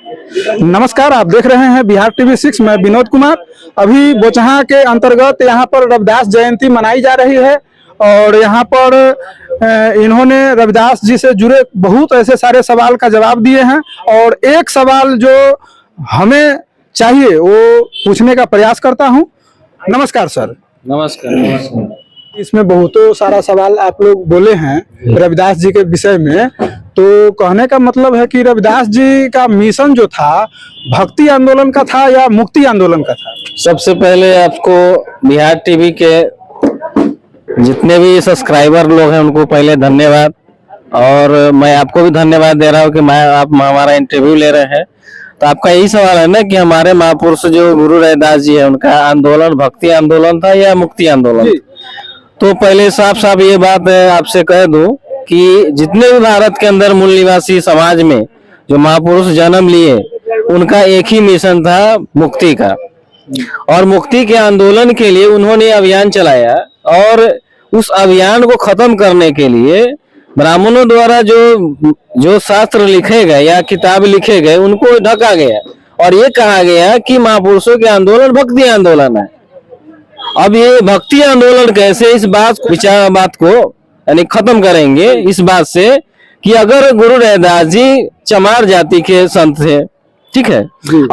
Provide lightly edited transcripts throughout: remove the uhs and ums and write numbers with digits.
नमस्कार, आप देख रहे हैं बिहार टीवी 6। मैं विनोद कुमार। अभी बोचहां के अंतर्गत यहाँ पर रविदास जयंती मनाई जा रही है और यहाँ पर इन्होंने रविदास जी से जुड़े बहुत ऐसे सारे सवाल का जवाब दिए हैं और एक सवाल जो हमें चाहिए वो पूछने का प्रयास करता हूँ। नमस्कार सर। नमस्कार। इसमें बहुतों सारा सवाल आप लोग बोले हैं रविदास जी के विषय में, तो कहने का मतलब है कि रविदास जी का मिशन जो था भक्ति आंदोलन का था या मुक्ति आंदोलन का था? सबसे पहले आपको बिहार टीवी के जितने भी सब्सक्राइबर लोग हैं उनको पहले धन्यवाद, और मैं आपको भी धन्यवाद दे रहा हूँ कि आप हमारा इंटरव्यू ले रहे हैं। तो आपका यही सवाल है ना कि हमारे महापुरुष जो गुरु रविदास जी है उनका आंदोलन भक्ति आंदोलन था या मुक्ति आंदोलन? तो पहले साफ साफ ये बात आपसे कह दूं कि जितने भी भारत के अंदर मूल निवासी समाज में जो महापुरुष जन्म लिए उनका एक ही मिशन था मुक्ति का, और मुक्ति के आंदोलन के लिए उन्होंने अभियान चलाया। और उस अभियान को खत्म करने के लिए ब्राह्मणों द्वारा जो शास्त्र लिखे गए या किताब लिखे गए उनको ढका गया और ये कहा गया कि महापुरुषों के आंदोलन भक्ति आंदोलन है। अब ये भक्ति आंदोलन कैसे इस बात को यानी खत्म करेंगे इस बात से कि अगर गुरु रविदास जी चमार जाति के संत थे, ठीक है,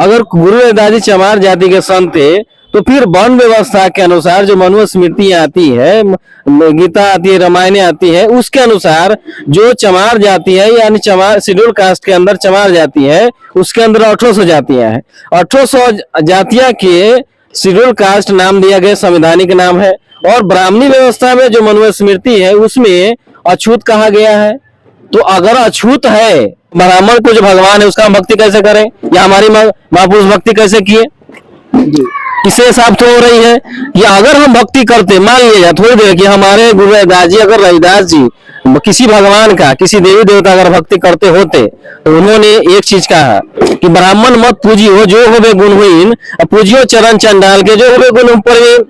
अगर गुरु रविदास जी चमार जाति के संत थे तो फिर वर्ण व्यवस्था के अनुसार जो मनुस्मृतियां आती है, गीता आती है, रामायण आती है, उसके अनुसार जो चमार जाति है यानी चमार शेड्यूल कास्ट के अंदर चमार जाति है उसके अंदर 1800 जातियां हैं। 1800 जातियां के शेड्यूल कास्ट नाम दिया गया, संवैधानिक नाम है। और ब्राह्मणी व्यवस्था में जो मनुस्मृति है उसमें अछूत कहा गया है। तो अगर अछूत है ब्राह्मण को जो भगवान है उसका हम भक्ति कैसे करें या हमारी महापुरुष भक्ति कैसे किए? इससे साबित हो रही है कि अगर हम भक्ति करते, मान लिया थोड़ी देर कि हमारे गुरु रविदास जी अगर रविदास जी किसी भगवान का किसी देवी देवता अगर भक्ति करते होते तो उन्होंने एक चीज कहा कि ब्राह्मण मत पूजियो जो होवे गुणहीन, पूजियो चरण चंडाल के जो होवे गुण परवीन।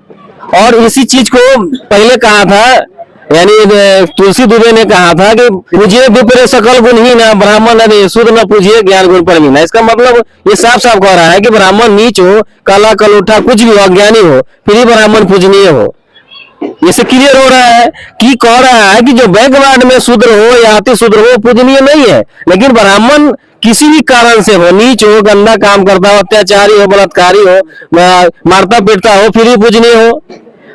और इसी चीज को पहले कहा था, यानी तुलसी दुबे ने कहा था कि पूजिए विप्र सकल गुणहीन ब्राह्मण अरे शुद्ध न पूजिए ज्ञान गुण परवीन। इसका मतलब ये साफ साफ कह रहा है कि ब्राह्मण नीच हो, काला कलूठा कुछ भी हो, अज्ञानी हो, फिर ही ब्राह्मण पूजनीय हो। इससे क्लियर हो रहा है कि कह रहा है कि जो बैकवर्ड में शूद्र हो या अति शूद्र हो पूजनीय नहीं है, लेकिन ब्राह्मण किसी भी कारण से हो, नीच हो, गंदा काम करता हो, अत्याचारी हो, बलात्कारी हो, मारता पीटता हो, फिर ही पूजनीय हो।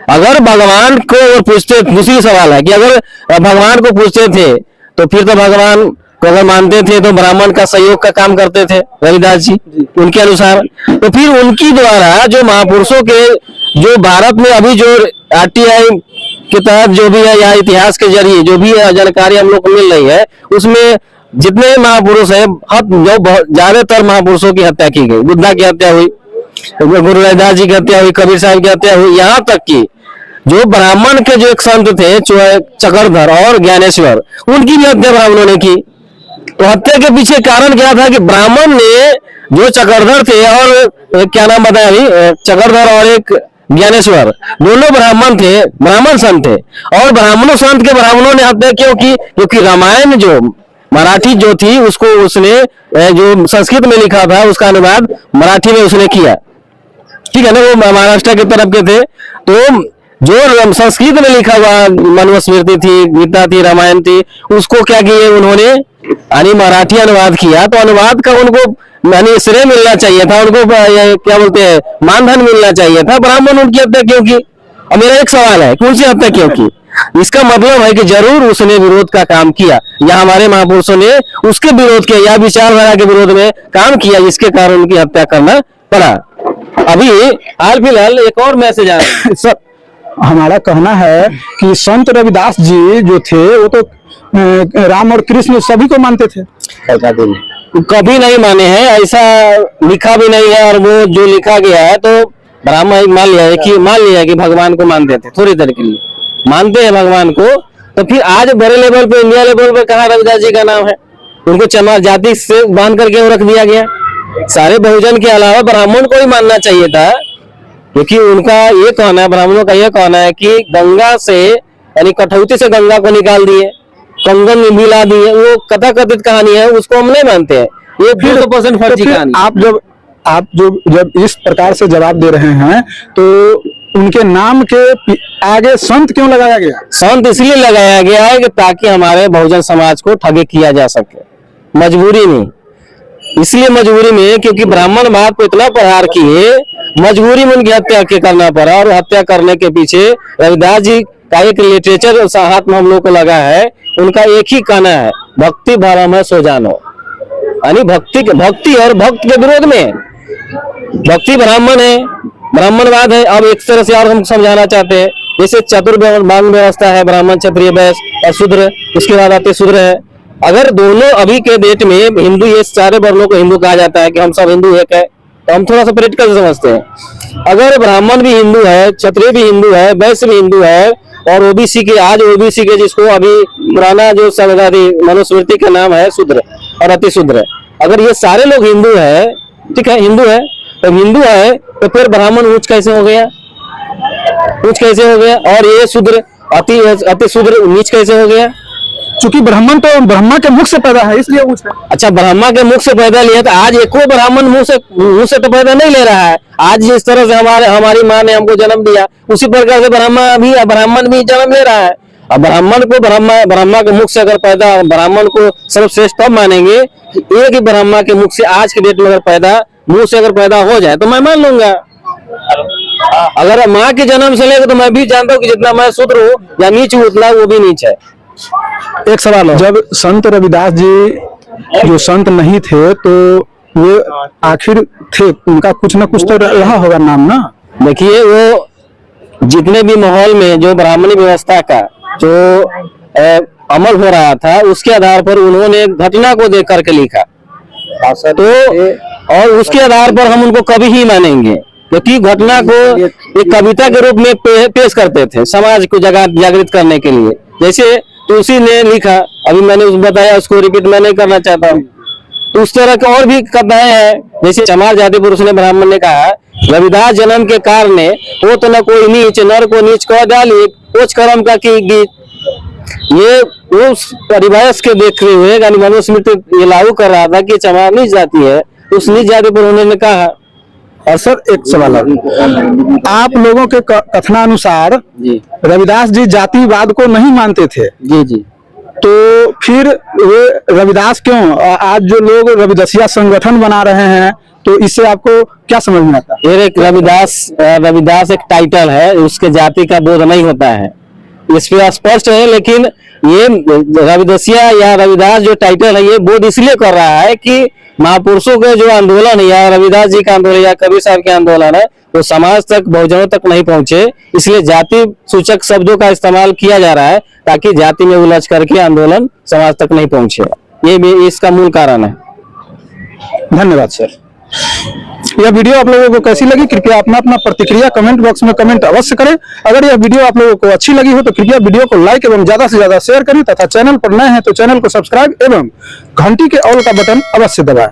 अगर भगवान को पूछते, दूसरी सवाल है कि अगर भगवान को पूछते थे तो फिर तो भगवान को अगर मानते थे तो ब्राह्मण का सहयोग का काम करते थे रविदास जी उनके अनुसार। तो फिर उनकी द्वारा जो महापुरुषों के जो भारत में अभी जो RTI के तहत जो भी है या इतिहास के जरिए जो भी जानकारी हम लोग को मिल रही है उसमें जितने महापुरुष है जो ज्यादातर महापुरुषों की हत्या की गई। बुद्धा की हत्या हुई, गुरु रविदास जी की हत्या हुई, कबीर साहब की हत्या हुई, यहाँ तक कि जो ब्राह्मण के जो एक संत थे चक्रधर और ज्ञानेश्वर उनकी भी हत्या ब्राह्मणों ने की। तो हत्या के पीछे कारण क्या था कि ब्राह्मण ने जो चक्रधर थे और क्या नाम बताया अभी, चक्रधर और एक ज्ञानेश्वर दोनों ब्राह्मण थे, ब्राह्मण संत थे। और ब्राह्मणों संत के ब्राह्मणों ने हत्या क्यों की? क्योंकि रामायण जो मराठी जो थी उसको उसने जो संस्कृत में लिखा था उसका अनुवाद मराठी में उसने किया, ठीक है ना, वो महाराष्ट्र की तरफ के थे। तो जो संस्कृत में लिखा हुआ मनुस्मृति थी, गीता थी, रामायण थी, उसको क्या किए उन्होंने यानी मराठी अनुवाद किया। तो अनुवाद का उनको यानी श्रेय मिलना चाहिए था, उनको क्या बोलते हैं मानधन मिलना चाहिए था। ब्राह्मण उनकी हत्या क्यों की? और मेरा एक सवाल है कि उनकी हत्या क्यों की? इसका मतलब है कि जरूर उसने विरोध का काम किया या हमारे महापुरुषों ने उसके विरोध किया या विचारधारा के विरोध में काम किया, जिसके कारण उनकी हत्या करना पड़ा। अभी हाल फिलहाल एक और मैसेज आ रहा है सर, हमारा कहना है कि संत रविदास जी जो थे वो तो राम और कृष्ण सभी को मानते थे। कभी नहीं माने हैं, ऐसा लिखा भी नहीं है। और वो जो लिखा गया है तो ब्राह्मण मान लिया कि भगवान को मानते थे, थोड़ी देर के लिए मानते हैं भगवान को। तो फिर आज बड़े लेवल पे इंडिया लेवल पे कहाँ रविदास जी का नाम है? उनको चमार जाति से बांध करके रख दिया गया। सारे बहुजन के अलावा ब्राह्मण को ही मानना चाहिए था, क्योंकि उनका ये कहना है, ब्राह्मणों का ये कहना है कि गंगा से यानी कठौती से गंगा को निकाल दिए, कंगन मिला दिए, वो कथाकथित कहानी है, उसको हम नहीं मानते हैं। ये 200% तो फर्जी फिर कहानी। आप जब इस प्रकार से जवाब दे रहे हैं तो उनके नाम के आगे संत क्यों लगाया गया? संत इसलिए लगाया गया है कि ताकि हमारे बहुजन समाज को ठगी किया जा सके, मजबूरी में। इसलिए मजबूरी में, क्योंकि ब्राह्मणवाद को इतना प्रहार किए, मजबूरी में उनकी हत्या के करना पड़ा। और हत्या करने के पीछे रविदास जी का एक लिटरेचर हाथ में हम लोग को लगा है। उनका एक ही कहना है, भक्ति भरम है सो जानो, यानी भक्ति और भक्त के विरोध में। भक्ति ब्राह्मण है, ब्राह्मणवाद है। अब एक तरह से और हम समझाना चाहते हैं, जैसे चतुर्वर्ण व्यवस्था है, ब्राह्मण, क्षत्रिय, वैश्य और शूद्र, उसके बाद आते शूद्र है। अगर दोनों अभी के डेट में हिंदू, ये सारे वर्णों को हिंदू कहा जाता है कि हम सब हिंदू एक है, तो हम थोड़ा सा पॉलिटिकल समझते हैं। अगर ब्राह्मण भी हिंदू है, क्षत्रिय भी हिंदू है, वैश्य भी हिंदू है, और ओबीसी के, आज ओबीसी के जिसको अभी पुराना जो मनुस्मृति का नाम है शूद्र और अति शूद्र, अगर ये सारे लोग हिंदू है, ठीक है, हिंदू है, तो हिंदू है तो फिर ब्राह्मण ऊंच कैसे हो गया? ऊंच कैसे हो गया? और ये शूद्र अति शूद्र नीच कैसे हो गया? चूंकि ब्राह्मण तो ब्रह्मा के मुख से पैदा है, इसलिए ऊंच है। अच्छा, ब्रह्मा के मुख से पैदा लिया, तो आज एको ब्राह्मण मुंह से तो पैदा नहीं ले रहा है। आज जिस तरह से हमारी माँ ने हमको जन्म दिया, उसी प्रकार से ब्राह्मण भी जन्म ले रहा है। अब ब्राह्मण को ब्रह्मा के मुख से अगर पैदा, ब्राह्मण को सर्वश्रेष्ठ तब मानेंगे कि एक ही ब्रह्मा के मुख से आज के डेट में अगर पैदा, मुंह से अगर पैदा हो जाए तो मैं मान लूंगा। अगर माँ के जन्म से लेकर, तो मैं भी जानता हूँ कि जितना मैं शूद्र हूँ या नीच हूँ, उतना वो भी नीच है। एक सवाल है, जब संत रविदास जी जो संत नहीं थे तो वो आखिर थे, उनका कुछ ना कुछ तो रहा होगा नाम ना? देखिए, वो जितने भी माहौल में जो ब्राह्मणी व्यवस्था का जो अमल हो रहा था, उसके आधार पर उन्होंने घटना को देख करके लिखा, तो और उसके आधार पर हम उनको कभी ही मानेंगे, क्योंकि घटना को एक कविता के रूप में पेश करते थे समाज को जागृत करने के लिए। जैसे तुलसी ने लिखा, अभी मैंने बताया, उसको रिपीट मैं नहीं करना चाहता हूँ। तो उस तरह के और भी कथाएं हैं, जैसे चमार जाति पुरुष ने, ब्राह्मण ने कहा, रविदास जन्म के कारण वो तो न कोई नीच, नर को नीच कह डाली, कोच कर्म का की गीत। ये उस परिवेश के देखते हुए, यानी मनुस्मृति ये लागू कर रहा था कि चमार नीच जाति है, उस नीच जाति पर उन्होंने कहा। और सर एक सवाल है, आप लोगों के कथनानुसार रविदास जी जातिवाद को नहीं मानते थे। जी जी। तो फिर वो रविदास क्यों, आज जो लोग रविदासिया संगठन बना रहे हैं, तो इससे आपको क्या समझ में आता है? एक रविदास एक टाइटल है, उसके जाति का बोध नहीं होता है, इस पे स्पष्ट है। लेकिन ये रविदासिया या रविदास जो टाइटल है, ये बोध इसलिए कर रहा है कि महापुरुषों के जो आंदोलन है, या रविदास जी का आंदोलन या कबीर साहब के आंदोलन है, वो समाज तक, बहुजनों तक नहीं पहुंचे। इसलिए जाति सूचक शब्दों का इस्तेमाल किया जा रहा है, ताकि जाति में उलझ करके आंदोलन समाज तक नहीं पहुंचे। ये भी इसका मूल कारण है। धन्यवाद सर। यह वीडियो आप लोगों को कैसी लगी, कृपया अपना प्रतिक्रिया कमेंट बॉक्स में कमेंट अवश्य करें। अगर यह वीडियो आप लोगों को अच्छी लगी हो तो कृपया वीडियो को लाइक एवं ज्यादा से ज्यादा शेयर करें, तथा चैनल पर नए हैं तो चैनल को सब्सक्राइब एवं घंटी के ऑल का बटन अवश्य दबाएं।